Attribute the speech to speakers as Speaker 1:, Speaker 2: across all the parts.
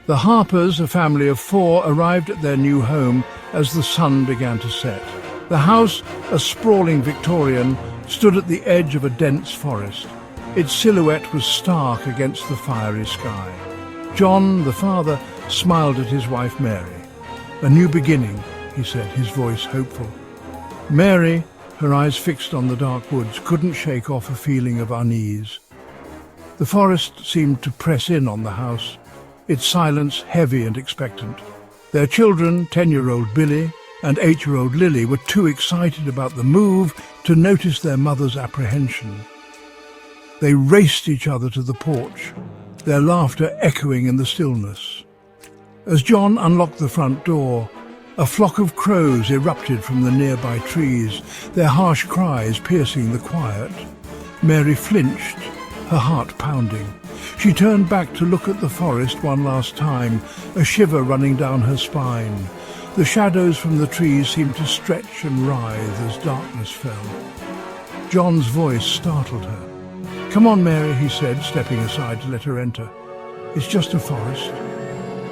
Speaker 1: The Harpers, a family of 4, arrived at their new home as the sun began to set. The house, a sprawling Victorian, stood at the edge of a dense forest. Its silhouette was stark against the fiery sky. John, the father, smiled at his wife Mary. "A new beginning," he said, his voice hopeful. Mary, her eyes fixed on the dark woods, couldn't shake off a feeling of unease. The forest seemed to press in on the house, its silence heavy and expectant. Their children, 10-year-old Billy and 8-year-old Lily, were too excited about the move to notice their mother's apprehension. They raced each other to the porch, their laughter echoing in the stillness. As John unlocked the front door, a flock of crows erupted from the nearby trees, their harsh cries piercing the quiet. Mary flinched, her heart pounding. She turned back to look at the forest one last time, a shiver running down her spine. The shadows from the trees seemed to stretch and writhe as darkness fell. John's voice startled her. "Come on, Mary," he said, stepping aside to let her enter. "It's just a forest."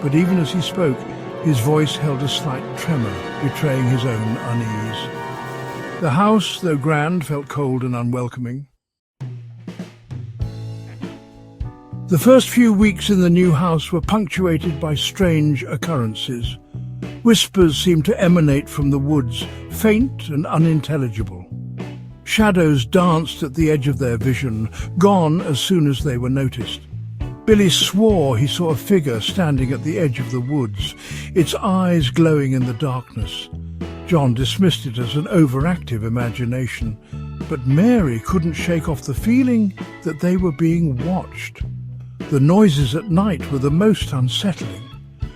Speaker 1: But even as he spoke, his voice held a slight tremor, betraying his own unease. The house, though grand, felt cold and unwelcoming. The first few weeks in the new house were punctuated by strange occurrences. Whispers seemed to emanate from the woods, faint and unintelligible. Shadows danced at the edge of their vision, gone as soon as they were noticed. Billy swore he saw a figure standing at the edge of the woods, its eyes glowing in the darkness. John dismissed it as an overactive imagination, but Mary couldn't shake off the feeling that they were being watched. The noises at night were the most unsettling.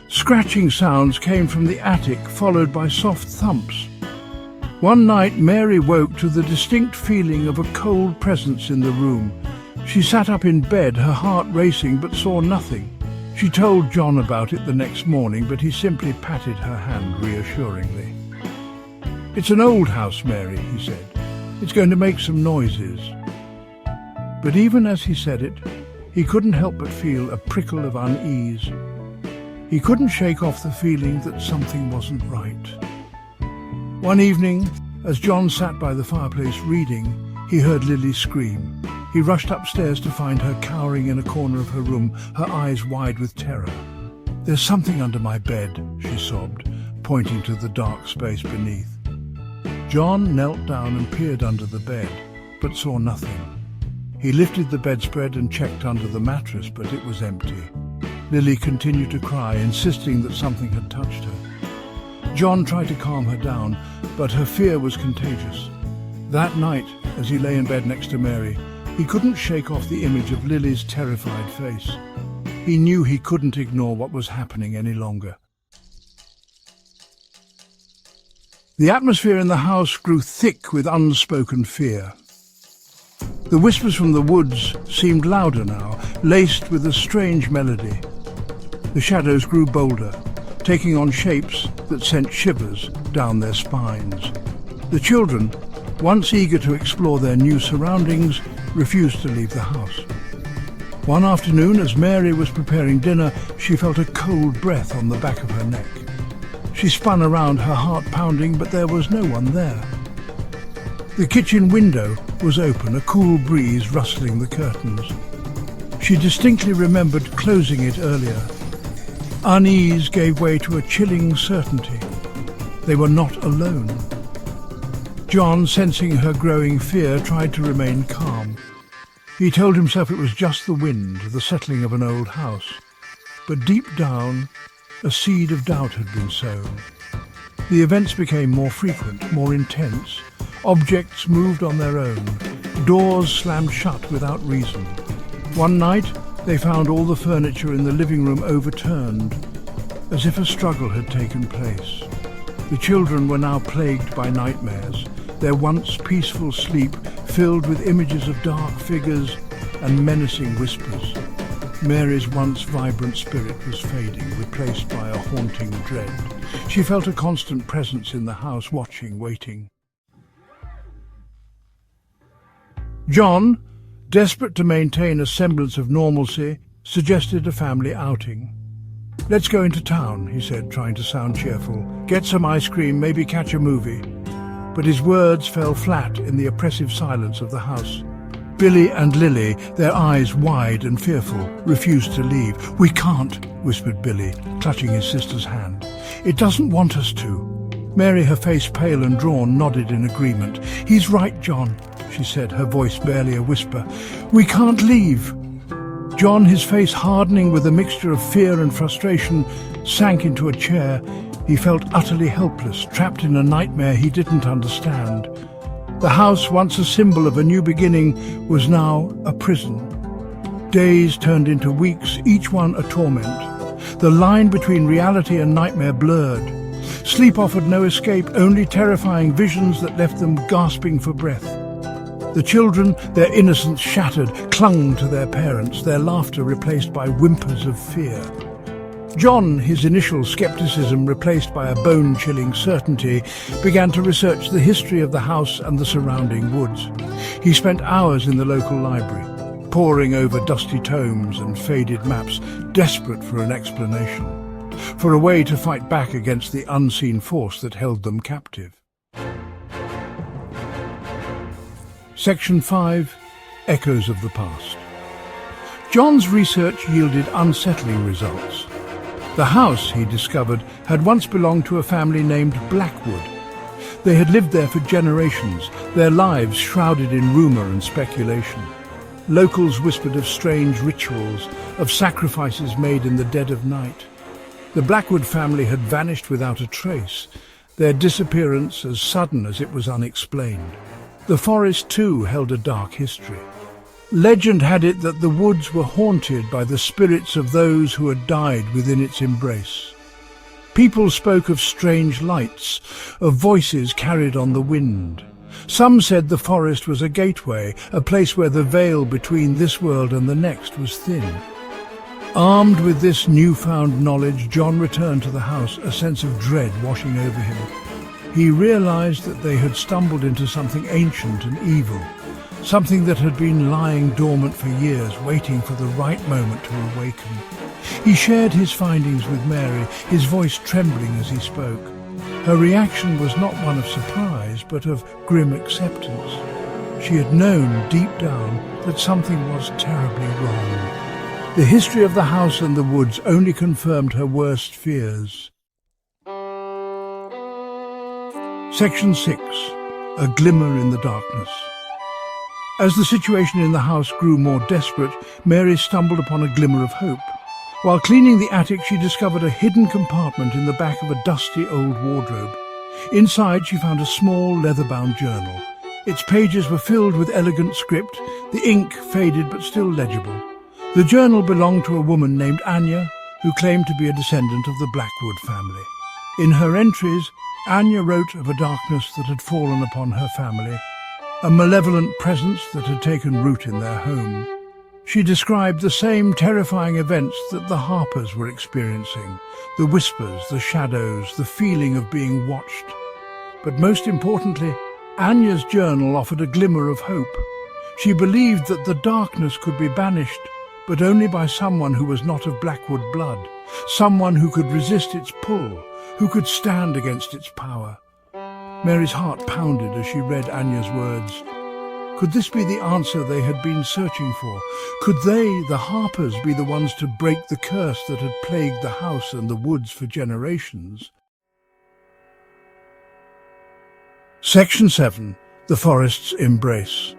Speaker 1: Scratching sounds came from the attic, followed by soft thumps. One night, Mary woke to the distinct feeling of a cold presence in the room. She sat up in bed, her heart racing, but saw nothing. She told John about it the next morning, but he simply patted her hand reassuringly. "It's an old house, Mary," he said. "It's going to make some noises." But even as he said it, he couldn't help but feel a prickle of unease. He couldn't shake off the feeling that something wasn't right. One evening, as John sat by the fireplace reading, he heard Lily scream. He rushed upstairs to find her cowering in a corner of her room, her eyes wide with terror. "There's something under my bed," she sobbed, pointing to the dark space beneath. John knelt down and peered under the bed, but saw nothing. He lifted the bedspread and checked under the mattress, but it was empty. Lily continued to cry, insisting that something had touched her. John tried to calm her down, but her fear was contagious. That night, as he lay in bed next to Mary, he couldn't shake off the image of Lily's terrified face. He knew he couldn't ignore what was happening any longer. The atmosphere in the house grew thick with unspoken fear. The whispers from the woods seemed louder now, laced with a strange melody. The shadows grew bolder, taking on shapes that sent shivers down their spines. The children, once eager to explore their new surroundings, refused to leave the house. One afternoon, as Mary was preparing dinner, she felt a cold breath on the back of her neck. She spun around, her heart pounding, but there was no one there. The kitchen window was open, a cool breeze rustling the curtains. She distinctly remembered closing it earlier. Unease gave way to a chilling certainty. They were not alone. John, sensing her growing fear, tried to remain calm. He told himself it was just the wind, the settling of an old house. But deep down, a seed of doubt had been sown. The events became more frequent, more intense. Objects moved on their own. Doors slammed shut without reason. One night, they found all the furniture in the living room overturned, as if a struggle had taken place. The children were now plagued by nightmares, their once peaceful sleep filled with images of dark figures and menacing whispers. Mary's once vibrant spirit was fading, replaced by a haunting dread. She felt a constant presence in the house, watching, waiting. John, desperate to maintain a semblance of normalcy, suggested a family outing. "Let's go into town," he said, trying to sound cheerful. "Get some ice cream, maybe catch a movie." But his words fell flat in the oppressive silence of the house. Billy and Lily, their eyes wide and fearful, refused to leave. "We can't," whispered Billy, clutching his sister's hand. "It doesn't want us to." Mary, her face pale and drawn, nodded in agreement. "He's right, John," she said, her voice barely a whisper. "We can't leave." John, his face hardening with a mixture of fear and frustration, sank into a chair. He felt utterly helpless, trapped in a nightmare he didn't understand. The house, once a symbol of a new beginning, was now a prison. Days turned into weeks, each one a torment. The line between reality and nightmare blurred. Sleep offered no escape, only terrifying visions that left them gasping for breath. The children, their innocence shattered, clung to their parents, their laughter replaced by whimpers of fear. John, his initial skepticism replaced by a bone-chilling certainty, began to research the history of the house and the surrounding woods. He spent hours in the local library, poring over dusty tomes and faded maps, desperate for an explanation, for a way to fight back against the unseen force that held them captive. Section 5. Echoes of the Past. John's research yielded unsettling results. The house, he discovered, had once belonged to a family named Blackwood. They had lived there for generations, their lives shrouded in rumour and speculation. Locals whispered of strange rituals, of sacrifices made in the dead of night. The Blackwood family had vanished without a trace, their disappearance as sudden as it was unexplained. The forest, too, held a dark history. Legend had it that the woods were haunted by the spirits of those who had died within its embrace. People spoke of strange lights, of voices carried on the wind. Some said the forest was a gateway, a place where the veil between this world and the next was thin. Armed with this newfound knowledge, John returned to the house, a sense of dread washing over him. He realized that they had stumbled into something ancient and evil, something that had been lying dormant for years, waiting for the right moment to awaken. He shared his findings with Mary, his voice trembling as he spoke. Her reaction was not one of surprise, but of grim acceptance. She had known deep down that something was terribly wrong. The history of the house and the woods only confirmed her worst fears. Section 6. A Glimmer in the Darkness. As the situation in the house grew more desperate, Mary stumbled upon a glimmer of hope. While cleaning the attic, she discovered a hidden compartment in the back of a dusty old wardrobe. Inside, she found a small leather-bound journal. Its pages were filled with elegant script, the ink faded but still legible. The journal belonged to a woman named Anya, who claimed to be a descendant of the Blackwood family. In her entries, Anya wrote of a darkness that had fallen upon her family, a malevolent presence that had taken root in their home. She described the same terrifying events that the Harpers were experiencing, the whispers, the shadows, the feeling of being watched. But most importantly, Anya's journal offered a glimmer of hope. She believed that the darkness could be banished, but only by someone who was not of Blackwood blood, someone who could resist its pull, who could stand against its power. Mary's heart pounded as she read Anya's words. Could this be the answer they had been searching for? Could they, the Harpers, be the ones to break the curse that had plagued the house and the woods for generations? Section 7. The Forest's Embrace.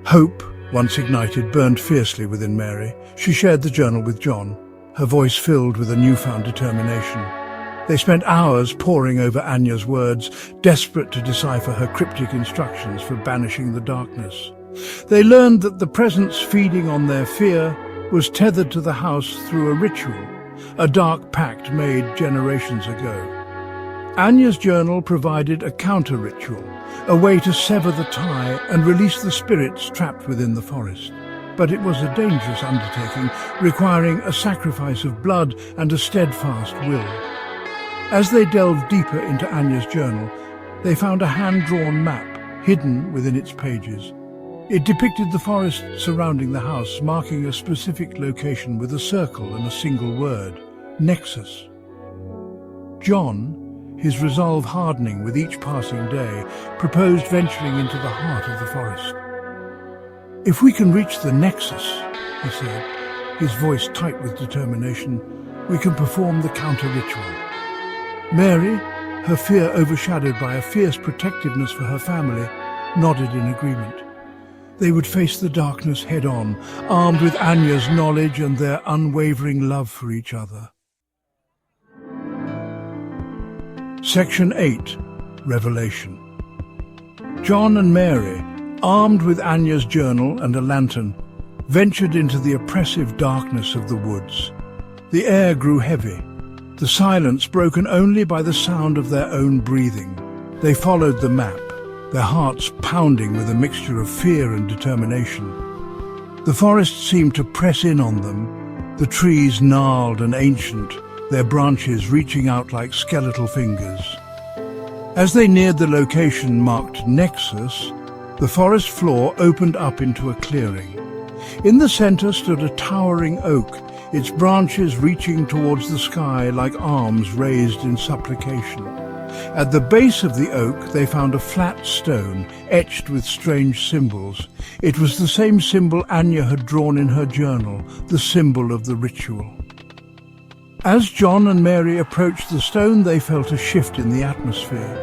Speaker 1: Hope, once ignited, burned fiercely within Mary. She shared the journal with John, her voice filled with a newfound determination. They spent hours poring over Anya's words, desperate to decipher her cryptic instructions for banishing the darkness. They learned that the presence feeding on their fear was tethered to the house through a ritual, a dark pact made generations ago. Anya's journal provided a counter-ritual, a way to sever the tie and release the spirits trapped within the forest. But it was a dangerous undertaking, requiring a sacrifice of blood and a steadfast will. As they delved deeper into Anya's journal, they found a hand-drawn map hidden within its pages. It depicted the forest surrounding the house, marking a specific location with a circle and a single word, Nexus. John, his resolve hardening with each passing day, proposed venturing into the heart of the forest. "If we can reach the Nexus," he said, his voice tight with determination, "we can perform the counter-ritual." Mary, her fear overshadowed by a fierce protectiveness for her family, nodded in agreement. They would face the darkness head-on, armed with Anya's knowledge and their unwavering love for each other. Section 8. Revelation. John and Mary, armed with Anya's journal and a lantern, ventured into the oppressive darkness of the woods. The air grew heavy, the silence broken only by the sound of their own breathing. They followed the map, their hearts pounding with a mixture of fear and determination. The forest seemed to press in on them, the trees gnarled and ancient, their branches reaching out like skeletal fingers. As they neared the location marked Nexus, the forest floor opened up into a clearing. In the center stood a towering oak, its branches reaching towards the sky like arms raised in supplication. At the base of the oak they found a flat stone etched with strange symbols. It was the same symbol Anya had drawn in her journal, the symbol of the ritual. As John and Mary approached the stone, they felt a shift in the atmosphere.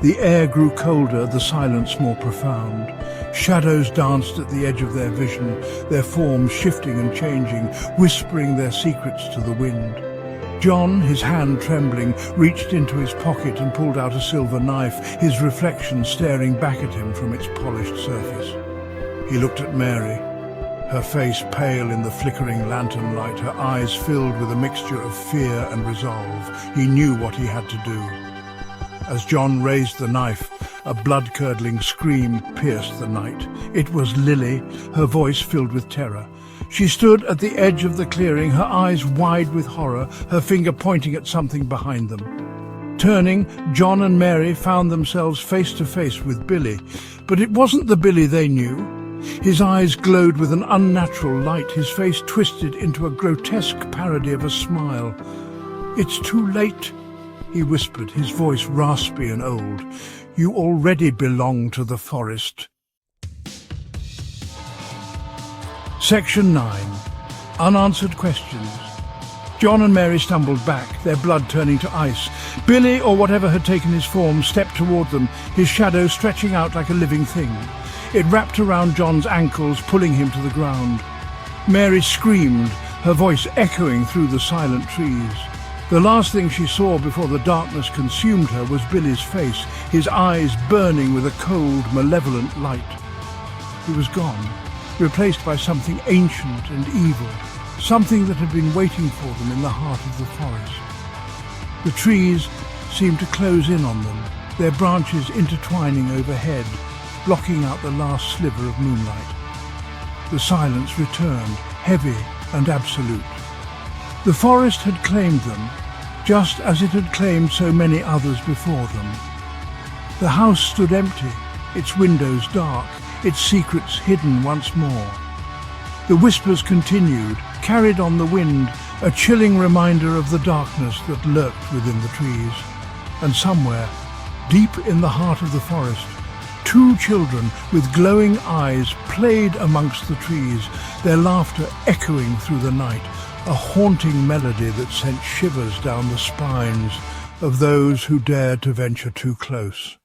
Speaker 1: The air grew colder, the silence more profound. Shadows danced at the edge of their vision, their forms shifting and changing, whispering their secrets to the wind. John, his hand trembling, reached into his pocket and pulled out a silver knife, his reflection staring back at him from its polished surface. He looked at Mary, her face pale in the flickering lantern light, her eyes filled with a mixture of fear and resolve. He knew what he had to do. As John raised the knife, a blood-curdling scream pierced the night. It was Lily, her voice filled with terror. She stood at the edge of the clearing, her eyes wide with horror, her finger pointing at something behind them. Turning, John and Mary found themselves face to face with Billy, but it wasn't the Billy they knew. His eyes glowed with an unnatural light, his face twisted into a grotesque parody of a smile. "It's too late," he whispered, his voice raspy and old. "You already belong to the forest." Section 9. Unanswered questions. John and Mary stumbled back, their blood turning to ice. Billy, or whatever had taken his form, stepped toward them, his shadow stretching out like a living thing. It wrapped around John's ankles, pulling him to the ground. Mary screamed, her voice echoing through the silent trees. The last thing she saw before the darkness consumed her was Billy's face, his eyes burning with a cold, malevolent light. He was gone, replaced by something ancient and evil, something that had been waiting for them in the heart of the forest. The trees seemed to close in on them, their branches intertwining overhead, blocking out the last sliver of moonlight. The silence returned, heavy and absolute. The forest had claimed them, just as it had claimed so many others before them. The house stood empty, its windows dark, its secrets hidden once more. The whispers continued, carried on the wind, a chilling reminder of the darkness that lurked within the trees. And somewhere, deep in the heart of the forest, two children with glowing eyes played amongst the trees, their laughter echoing through the night, a haunting melody that sent shivers down the spines of those who dared to venture too close.